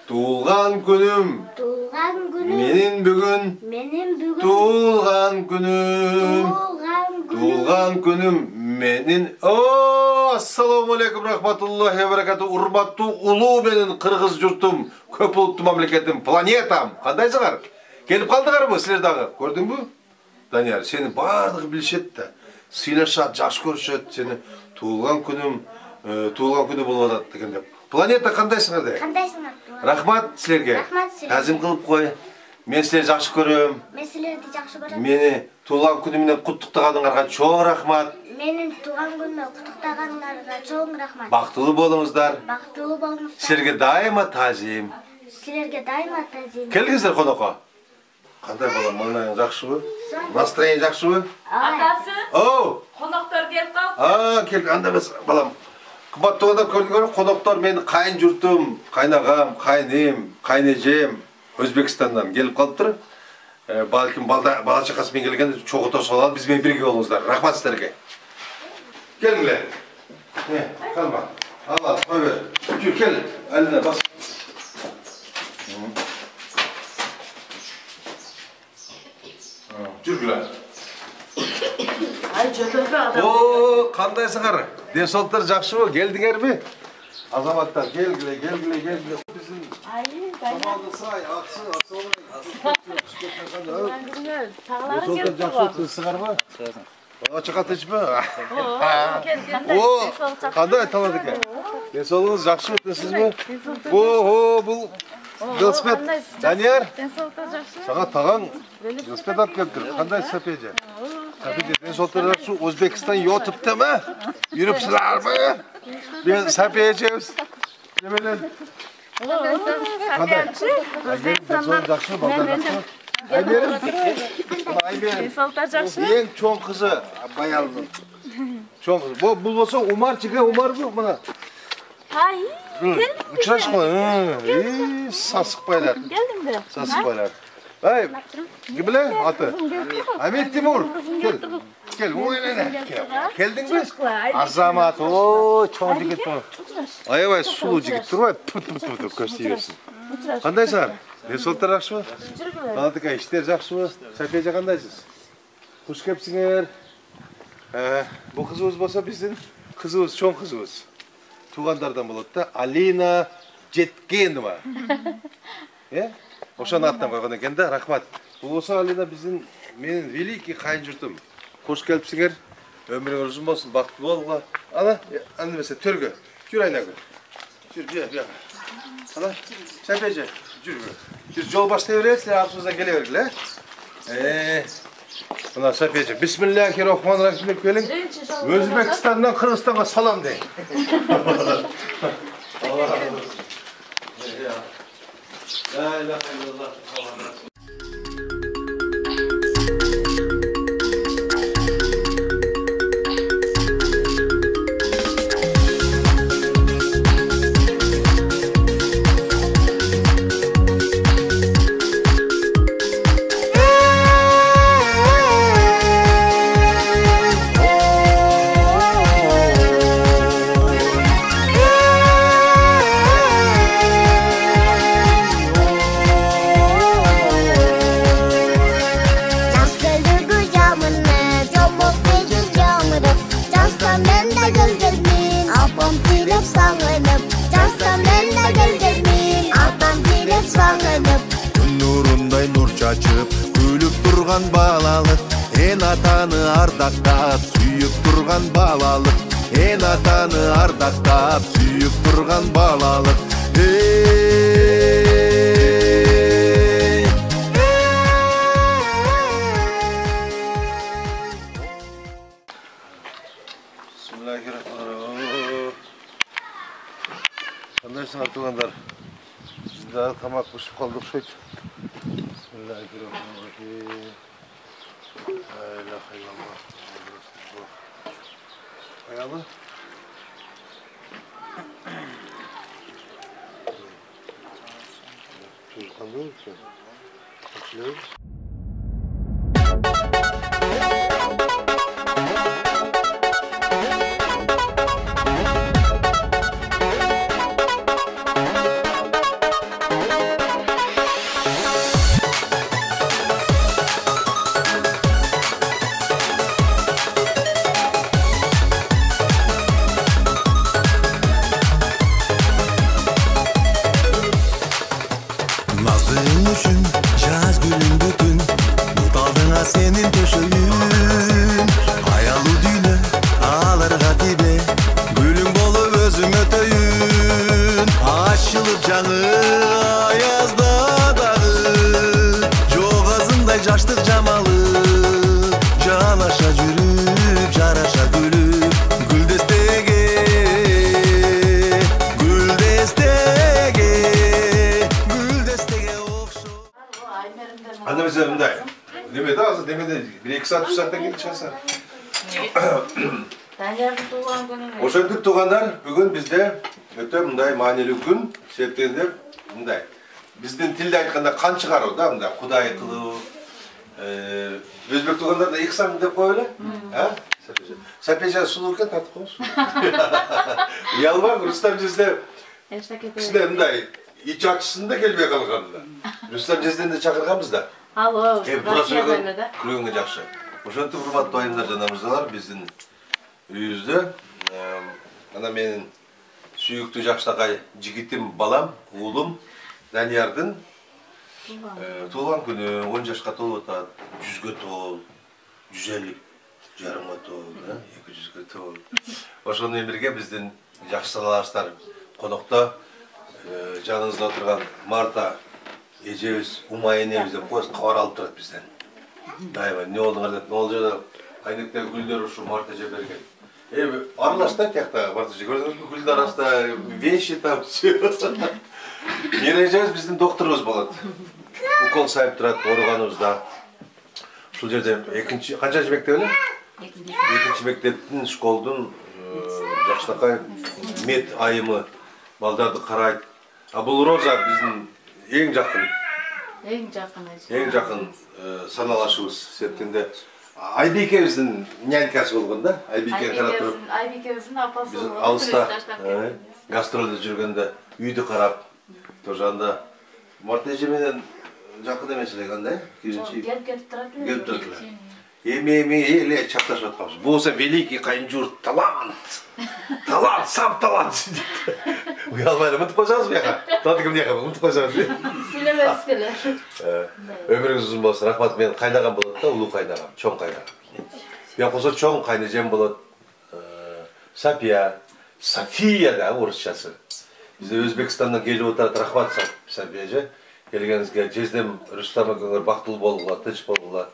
Tuğulgan günüm. Tuğulgan günüm. Menin bugün. Tuğulgan günüm. Tuğulgan günüm. Menin. Assalamu alaikum rahmatullahi ve berekatuhu. Urmattu ulu menin Kırgız jurtum. Köp uluttu mamleketim. Planetam. Kandaysыңар? Kelip kaldılar sizler dağı? Gördün mü? Daniyar, seni bardığı bilişet de. Sıylaşat, жакшы көрүшөт seni. Tuğulgan günü bulmadat деген деп. Planeta kandayсыңар де? Kandayсыңар? Рахмат силерге. Рахмат силерге. Тәзім кылып кой. Мен силерди жакшы көрөм. Мен силерди жакшы көрөм. Мени туган күнү менен куттуктаганыңарга чоң рахмат. Менин туган күнүмө куттуктаганыңарга чоң рахмат. Бактылуу болуңуздар. Бактылуу болуңуздар. Силерге дайыма тазим. Силерге дайыма тазим. Келдиңиздер конокко. Кандай балам, маңнайың жакшыбы? Настроение жакшыбы? Атасы. Оу. Коноктор келип калды. Келди. Анда эмес балам. Кымбаттуугандар көрдүңөр, коноктор менин кайын журтум, кайнагам, кайным, кайнежем Өзбекстандан келип калыптыр. Балким бала чакасы менен келгенде чогуу салып биз менен бирге болуңуздар. Рахмат силерге. Келгиле. Калма. Алла кой бер. Жүр кел. Алина бас. Жүргүле. Ай, жөтөлбө адам. О, кандайсыңар? Денсаулыктар жакшыбы? Келдиңерби? Азаматтар, келгиле. Биздин команда сай, аксы, Тағлары жакшысыңарбы? Ачык атычпы? О, кандай талады экен? Денсаулыгыңыз жакшыбы десизби? Бул велосипед. Данияр, сага таган велосипед алып келиптир. Кандай сапеже? Денсаулыктар жакшы, Өзбекстан ютубтамы? Жүрүпсүлөрбү? Мен сапежебиз. Неменен? Денсаулык жакшы, балдар жакшы. Айберим. Ең чоң кызы Баялдын. Чоң кызы. Бул болсо Умарчыга, Умарбы мына. Учурашып калган. Сасык байлар. Келдиңби? Сасык байлар. Ай, ким биле аты? Амет Тимур. Кел, келдиңби? Азамат, о, чоң жигит бу. Аябай сулуу жигит турбайбы? Пут көстөйбесин. Кандайсыңар? Денсаулыктар жакшыбы? Алтыка иштер жакшыбы? Сапежа кандайсыз? Куш кепсиңер. Бул кызыбыз болсо биздин кызыбыз, чоң кызыбыз. Тугандардан болот да. Алина Жеткенова. Ошону аттан койгон экен да, рахмат. Бул болсо Алина биздин менин великий кайын журтум. Куш келипсиңер. Өмүрүңөр узун болсун, бактылуу болгула. Ана эмесе төргө. Жүр Айнагүл. Жүр. Ана, Сапежа. Жүр жол баштай берет, силер артыбыздан келе бергиле. Мына Сапежа, бисмиллахир-рахманир-рахим деп келиң. Өзбекстандан Кыргызстанга салам дейин. Алла разы болсун. Ла илаха иллаллах. Күлүп турган балалык, эн атаны ардактап, сүйүп турган балалык, эн атаны ардактап, сүйүп турган балалык. Bismillahirrahmanirrahim. Кандайсыңар тугандар? Bizde tamak pişip kaldık şöyle. Bismillahirrahmanirrahim. La ilahe illallah. Ayalı. Çocuk kandı mı? Açılıyor. жамалы аязда дагы жок азындай жаштык жамалы жалаша жүрүп жараша күлүп гүлдестеге Anne mesela bunday. Demedi azı demedi. 1-2 saat 3 saatten gelip çıkarsa. Danjar'ın tuğan günü. Oşantık tuğanlar bugün bizde öte bunday maneli gün şeklinde bunday. Bizden tilde aytkanda kan çıkar o da bunday. Kuday kılığı. Özbek tuğanlar da yıksan dep koyla. Ha? Sapeca sulurken tatlı koysun. Yalvar Rustam bizde. Kişiler bunday. İç açısında gelmeye kalkanlar. Rustam Cezden'i de çakırganmız da. Alo, burası kulüğünge жақсы. Ошентип урматтуу айымдар жана мырзалар, биздин үйүбүздө ана менин сүйүктүү жакшынакай жигитим, балам, уулум Даниярдын туулган күнү 10 жашка толуп атат. 100гө тол, 150 жарымга тол, 200гө тол. Ошону менен бирге биздин жакшы саналарыбыздар конокто жаныбызда отурган Марта эжебиз, Умай энебиз деп коебуз, кабар алып турат бизден. Дайыма, не болдуңар деп, могул жерде айнектеги гүлдөр ушу Марта эже берген. Аралашта тиякта Марта эже көрдүңүзбү? Гүлдүн арасында вещи там все. Менин эжебиз биздин докторубуз болот. Укол сайып турат ооруганыбызда. Ушул жерде экинчи канчанчы мектеп эле? Экинчи мектептин школдун жакшынакай мед айымы балдарды карайт. А бул Роза биздин эң жакын саналашыбыз сеткенде Айбикебиздин нянькасы болгон да. Айбикени карап туруп. Айбикебиздин апасы. Биз алыста гастролдо жүргөндө үйдү карап, ошондо Марта эже менен жакын эмес эле кандай? Келип турат. Келип турат. Эми эле чакташып атканбыз. Болсо великий кайынжурт талант. Талант, сам талант. Уялбай мынтип койсоңуз буяка. Таты ким дияка мынтип койсоңуз. Сүйлөбөйсүз эле. Өмүрүңүз узун болсун. Рахмат, мен кайнагам болот да, улуу кайнагам, чоң кайнагам. Бияк болсо чоң кайнэжем болот. Сапия, София да орусчасы. Бизде Өзбекстандан келип отурат. Рахмат Сапия эже. Келгениңизге Жездем Рустам экөөңөр бактылуу болгула, тынч болгула.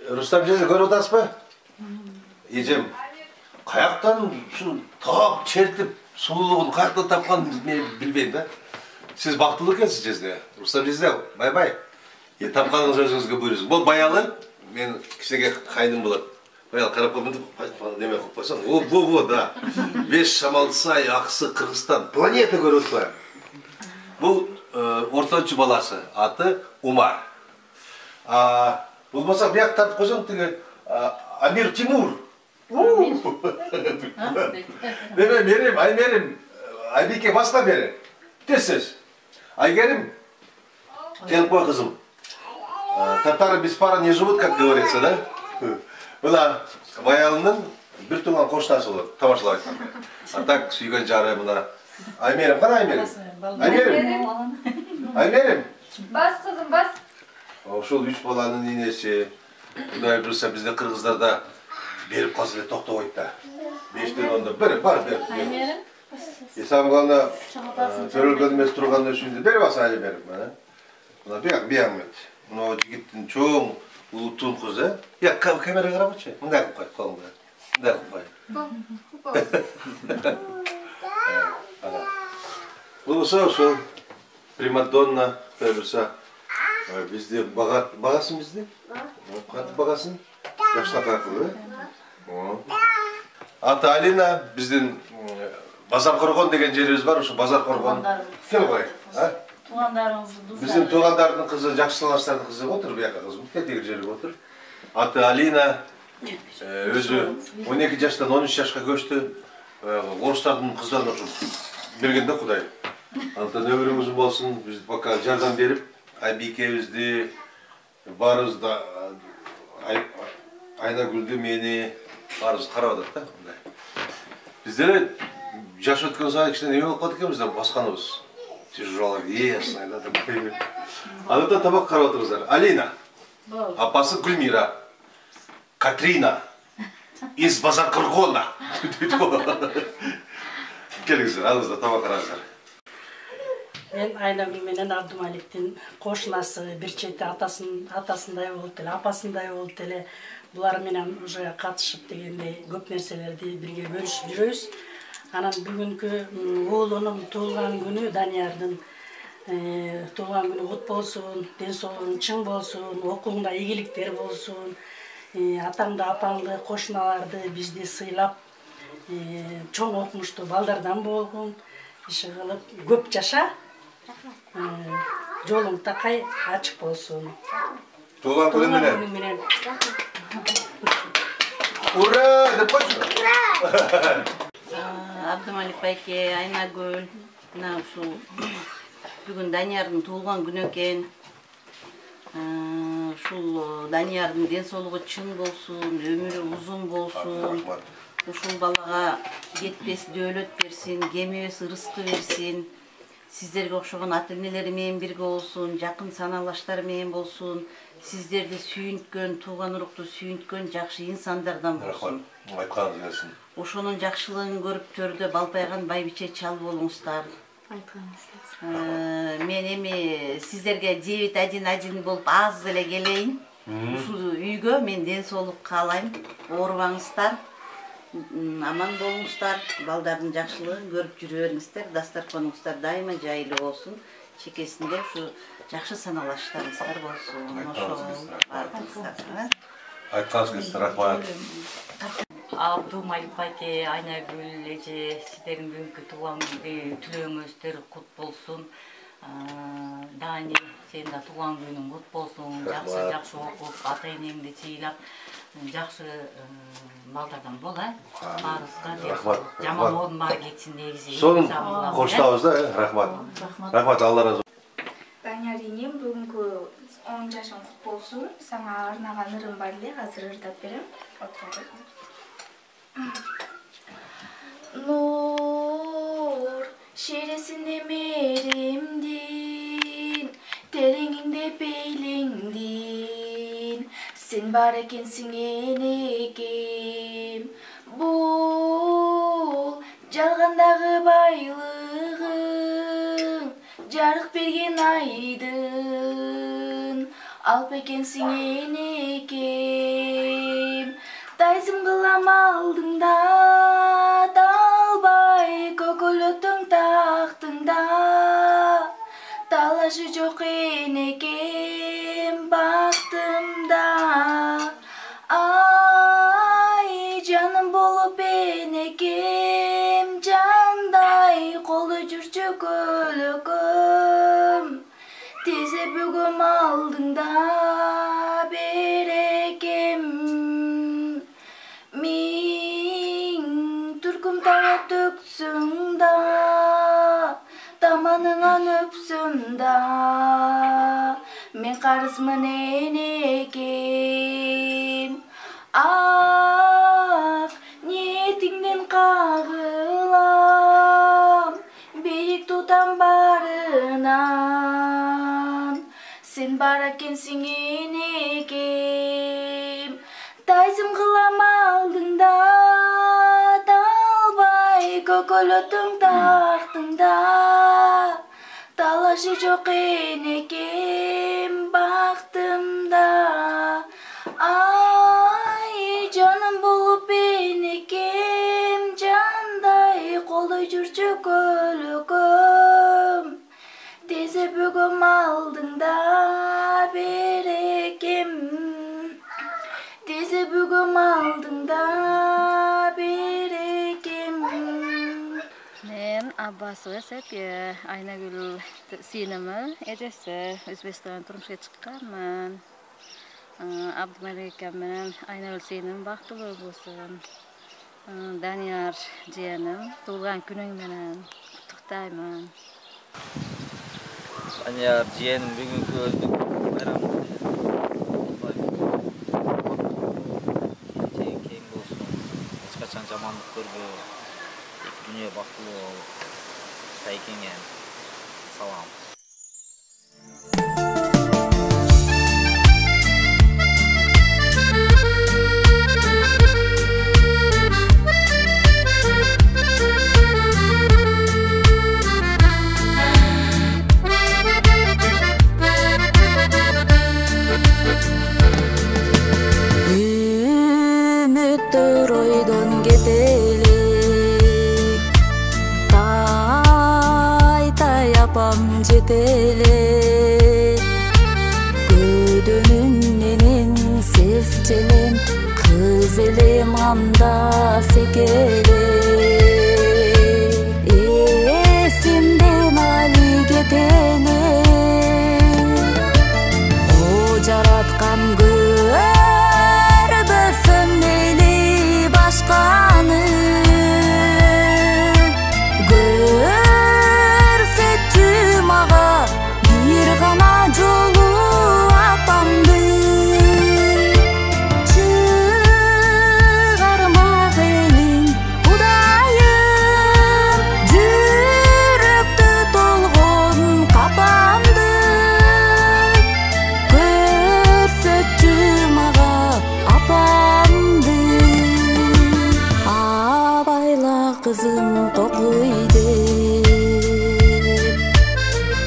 Рустам эже көрүп атасызбы? Эжем каяктан ушул таап чертип сулуулугун каяктан тапканын мен билбейм да. Сиз бактылуу экенсиз Жезде. Рустам Жезде, бай-бай. Тапканыңыз өзүңүзгө буйрусуң. Бул баялы мен кичине кайным болот. Баял карап коюп неме кылып койсоң. Во, да. Беш Шамалсай, Аксы, Кыргызстан. Планета көрүп атпайбы? Бул ортончу баласы, аты Умар. Болмаса бияк тартып койсоң тиги Амир Тимур. Мерим, Айбике басқа бері. Тез. Айгерим, келіп қой қызым. Татары без пара не живут, как говорится, да? Бұла баялының бір туған қоштасы olur, тамашалап айтқан. А так сүйген жары бұна. Аймерим, қара Аймерим? Бас қызым, бас. Ошол 3 баланын енесі. Құдай білсе бізде қырғыздарда беріп қалса да тоқтап айтты. 5-тен онда бір бар. Аймерим? Самғалына төрөлгөн эмес турган өшүндү берип алса айы берип мына. Мына биямет. Мына жигиттин чоң улуттун кызы. Я камерага карабачы. Мындай кылып кой, колуңда. Мындай кылып кой. Бул ошол примадонна берсе бизде багасын бизде. Кантип багасын? Жакшылап кылды. Аты Алина биздин Базар Коргон деген жерибиз бар, ошо Базар Коргон. Кел кой, а? Туугандарыңызды. Биздин туугандардын кызы, жакшы салаштардын кызы отур, буяка кызым. Тетиги жерге отур. Аты Алина. Өзү 12 жаштан 13 жашка көчтү. Орустардын кыздарын ошо берген да Кудай. Антан өмүрүңүз болсун, биз пока жардам берип, Айбикебизди барыбызда Айнагүлдү мени барыбыз карап атат да. Биздер жаш өткөн сайын кичине неме болуп калат экенбиз да, басканыбыз. Тяжело, весно, да, такой. Андан табак карап отуруздар. Алина. Апасы Гүлмира. Катрина. Из Базар Коргона. Келиңиздер, алыңыздар, табак караңыздар. Ben Aynagül менен Абдумаликтин кошунасы, бир чети атасындай болуп эле, апасындай болуп эле. Булар менен уже катышып дегендей көп нерселерди бирге бөлүшүп жүрөбүз. Анан бүгүнкү уулунун туулган күнү Даниярдын туулган күнү кут болсун, ден соолугуң чың болсун, окууңда ийгиликтер болсун. Атаңды, апаңды, кошуналарды бизди сыйлап, чоң окумуштуу балдардан болгон. Иши кылып көп жаша. Жолуң такай ачык болсун. Туулган күнү менен. Ура! Деп койчу. Абдумалик байке, Айнагүл, мына ушул бүгүн Даниярдын туулган күнү экен. Ушул Даниярдын ден соолугу чың болсун, өмүрү узун болсун. Ушул балага кетпес дөөлөт берсин, кемебес ырыскы берсин. Сиздерге окшогон ата-энелери менен бирге болсун, жакын санаалаштар менен болсун. Сиздерди сүйүнткөн, туулган урукту сүйүнткөн жакшы инсандардан болсун. Айтканыңыз келсин. Ошонун жакшылыгын көрүп төрдө балпайган байбиче чал болуңуздар. Мен эми сиздерге 9-1 болуп аз эле келейин. Ушул үйгө мен ден соолук каалайм. Оорубаңыздар. Аман болуңуздар. Балдардын жакшылыгын көрүп жүрө бериңиздер. Дастарканыңыздар дайыма жайлуу болсун. Чекесинде ушу жакшы саналаштарыңыздар болсун. Айтканыңыз келсин, рахмат. Абдумалик байке, Айнагүл эже, сиздердин бүгүнкү туулган түлөөңүздөр кут болсун. Дани, сенин да туулган күнүң кут болсун. Жакшы окуп, ата-энеңди сыйлап, жакшы балдардан бол, баарыбызга жаман орун баары кетсин негизи. Сонун коштабыз да, рахмат. Рахмат, Алла разы. Данияр энем, бүгүнкү 10 жашың кут болсун. Сага арнаган ырым бар эле, азыр ырдап берем. Нур шересинде меремдин, тереңиңде пейлеңдин, сен бар экенсиң энекем. Бул жалгандагы байлыгың, жарык берген айдын, алып экенсиң энекем. Тайзым кылам алдыңда, талбай көкөлөттүң тактыңда, талашы жок энекем бактымда. Ай, жаным болуп энекем, жандай колдой жүрчү көлөкөм, тезе бүгөм алдыңда берекем. Миң түркүм тага төксүң да, таманыңан өпсүм да, мен карызмын энекем. Ак ниетиңден кагылам, бийик тутам барынан, сен бар экенсиң энекем. Тайзым кылам алдыңда, талбай көкөлөттүң тактыңда, талашы жок энекем бактымда. Ай, жаным болуп энекем, жандай колдой жүрчү көлөкөм, тезе бүгөм алдыңда берекем. Тезе бүгөм алдыңда берекем. Мен Аббасова Сәпия, Айнагүл сиynimi, эжеси, Өзбекстандан турмушка чыкканмын. Абдумалик менен Айнагүл сиynим бактылуу болсун. Данияр жыяным, туулган күнүң менен куттуктаймын. Данияр жыяным бүгүнкү өздүк байрамы. Жамандык көрбө, эки дүйнө бактылуу болуп, тайкеңе салам. апам жетеле көдөнүн менен сезчелем кыз элем анда секеле эсимден али кетеле о жараткан көрбөсөм мейли башканы көрсөтчү мага бир гана жолу апамды чыгармак элим Кудайым жүрөктө толгон капамды көрсөтчү мага апамды абайла кызым токуй деп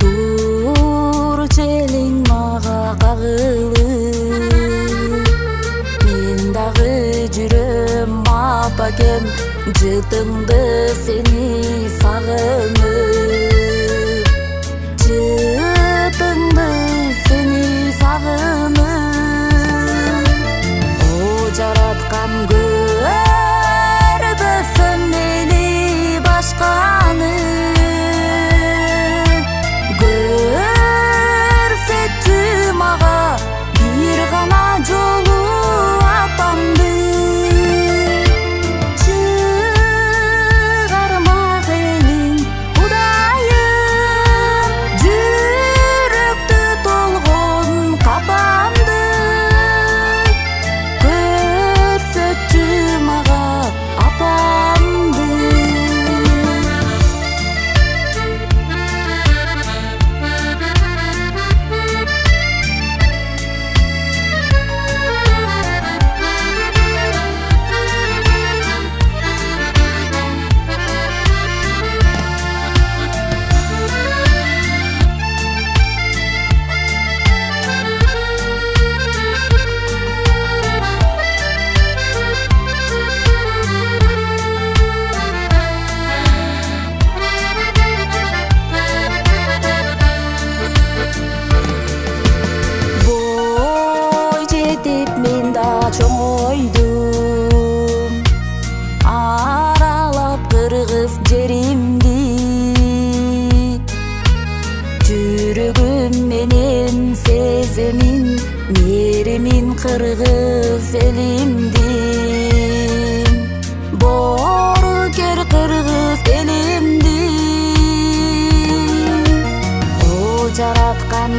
турчу элиң мага кагылып мен дагы жүрөм апакем жытыңды сени сагынып жытыңды сени сагынып о жараткан көрбөсөм мейли башканы көрсөтчү мага бир гана жолу апамды чыгармак элим Кудайым жүрөктө толгон капамды көрсөтчү мага апамды бой жетип мен да чоңойдум аралап кыргыз жеримди жүрөгүм менен сеземин мээримин кыргыз элимди боорукер кыргыз элимди о жараткан